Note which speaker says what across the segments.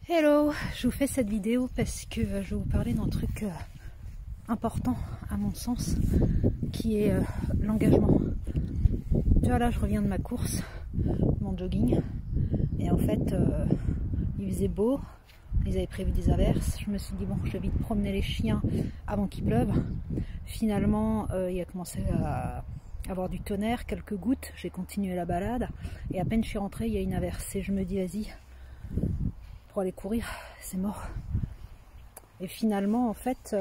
Speaker 1: Hello, je vous fais cette vidéo parce que je vais vous parler d'un truc important à mon sens, qui est l'engagement. Tu vois, là je reviens de ma course, mon jogging, et en fait il faisait beau, ils avaient prévu des averses. Je me suis dit bon, je vais vite promener les chiens avant qu'il pleuve. Finalement il a commencé à avoir du tonnerre, quelques gouttes, j'ai continué la balade et à peine je suis rentrée, il y a une averse et je me dis vas-y, pour aller courir, c'est mort. Et finalement en fait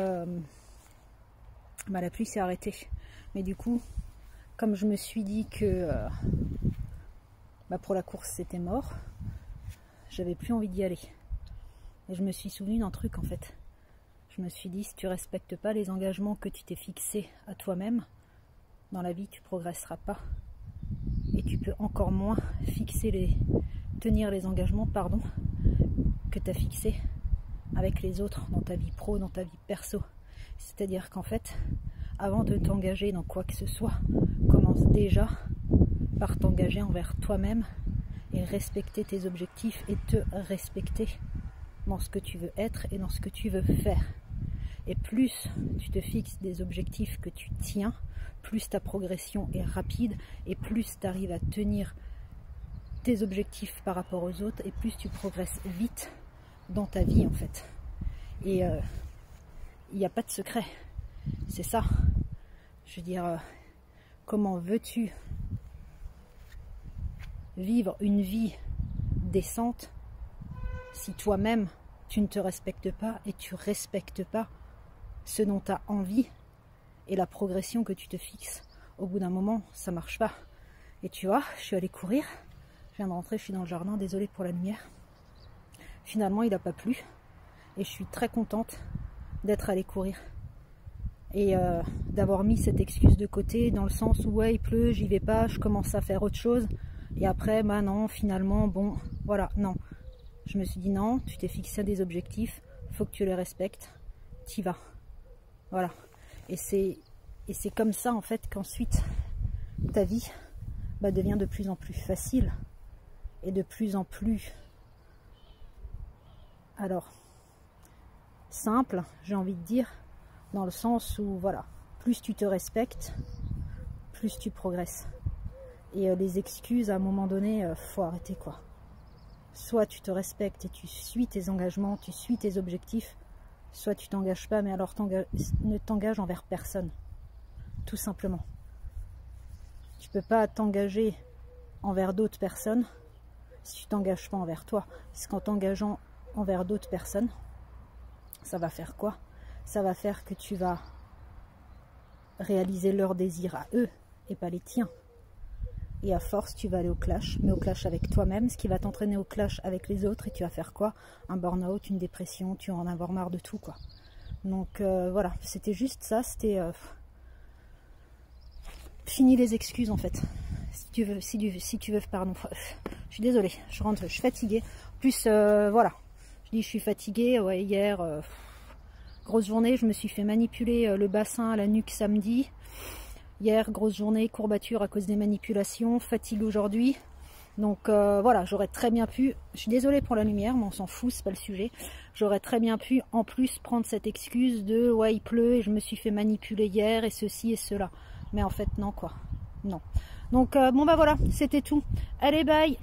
Speaker 1: la pluie s'est arrêtée, mais du coup comme je me suis dit que pour la course c'était mort, j'avais plus envie d'y aller. Et je me suis souvenu d'un truc en fait. Je me suis dit, si tu respectes pas les engagements que tu t'es fixés à toi-même, dans la vie tu progresseras pas. Et tu peux encore moins tenir les engagements que tu as fixés avec les autres dans ta vie pro, dans ta vie perso. C'est-à-dire qu'en fait, avant de t'engager dans quoi que ce soit, commence déjà par t'engager envers toi-même et respecter tes objectifs et te respecter dans ce que tu veux être et dans ce que tu veux faire. Et plus tu te fixes des objectifs que tu tiens, plus ta progression est rapide et plus tu arrives à tenir tes objectifs par rapport aux autres et plus tu progresses vite dans ta vie en fait. Et il n'y a pas de secret, c'est ça. Je veux dire, comment veux-tu vivre une vie décente si toi-même tu ne te respectes pas et tu respectes pas ce dont tu as envie et la progression que tu te fixes? Au bout d'un moment, ça marche pas. Et tu vois, je suis allée courir, je viens de rentrer, je suis dans le jardin, désolée pour la lumière. Finalement, il n'a pas plu et je suis très contente d'être allée courir et d'avoir mis cette excuse de côté, dans le sens où ouais, il pleut, j'y vais pas, je commence à faire autre chose. Et après, bah non, finalement, bon, voilà, non. Je me suis dit non, tu t'es fixé des objectifs, faut que tu les respectes, t'y vas. Voilà. Et c'est comme ça, en fait, qu'ensuite, ta vie devient de plus en plus facile et de plus en plus, alors, simple, j'ai envie de dire, dans le sens où, voilà, plus tu te respectes, plus tu progresses. Et les excuses, à un moment donné, faut arrêter, quoi. Soit tu te respectes et tu suis tes engagements, tu suis tes objectifs, soit tu t'engages pas, mais alors ne t'engage envers personne. Tout simplement. Tu peux pas t'engager envers d'autres personnes si tu t'engages pas envers toi. Parce qu'en t'engageant envers d'autres personnes, ça va faire quoi? Ça va faire que tu vas réaliser leurs désirs à eux et pas les tiens. Et à force, tu vas aller au clash, mais au clash avec toi-même, ce qui va t'entraîner au clash avec les autres, et tu vas faire quoi? Un burn-out, une dépression, tu vas en avoir marre de tout, quoi. Donc voilà, c'était juste ça, c'était fini les excuses en fait. Si tu veux, pardon, je suis désolée, je rentre, je suis fatiguée. En plus, voilà, je dis je suis fatiguée, ouais, hier, grosse journée, je me suis fait manipuler le bassin à la nuque samedi. Hier, grosse journée, courbature à cause des manipulations, fatigue aujourd'hui. Donc voilà, j'aurais très bien pu, je suis désolée pour la lumière, mais on s'en fout, c'est pas le sujet. J'aurais très bien pu en plus prendre cette excuse de ouais il pleut et je me suis fait manipuler hier et ceci et cela. Mais en fait non quoi, non. Donc bon bah voilà, c'était tout. Allez bye.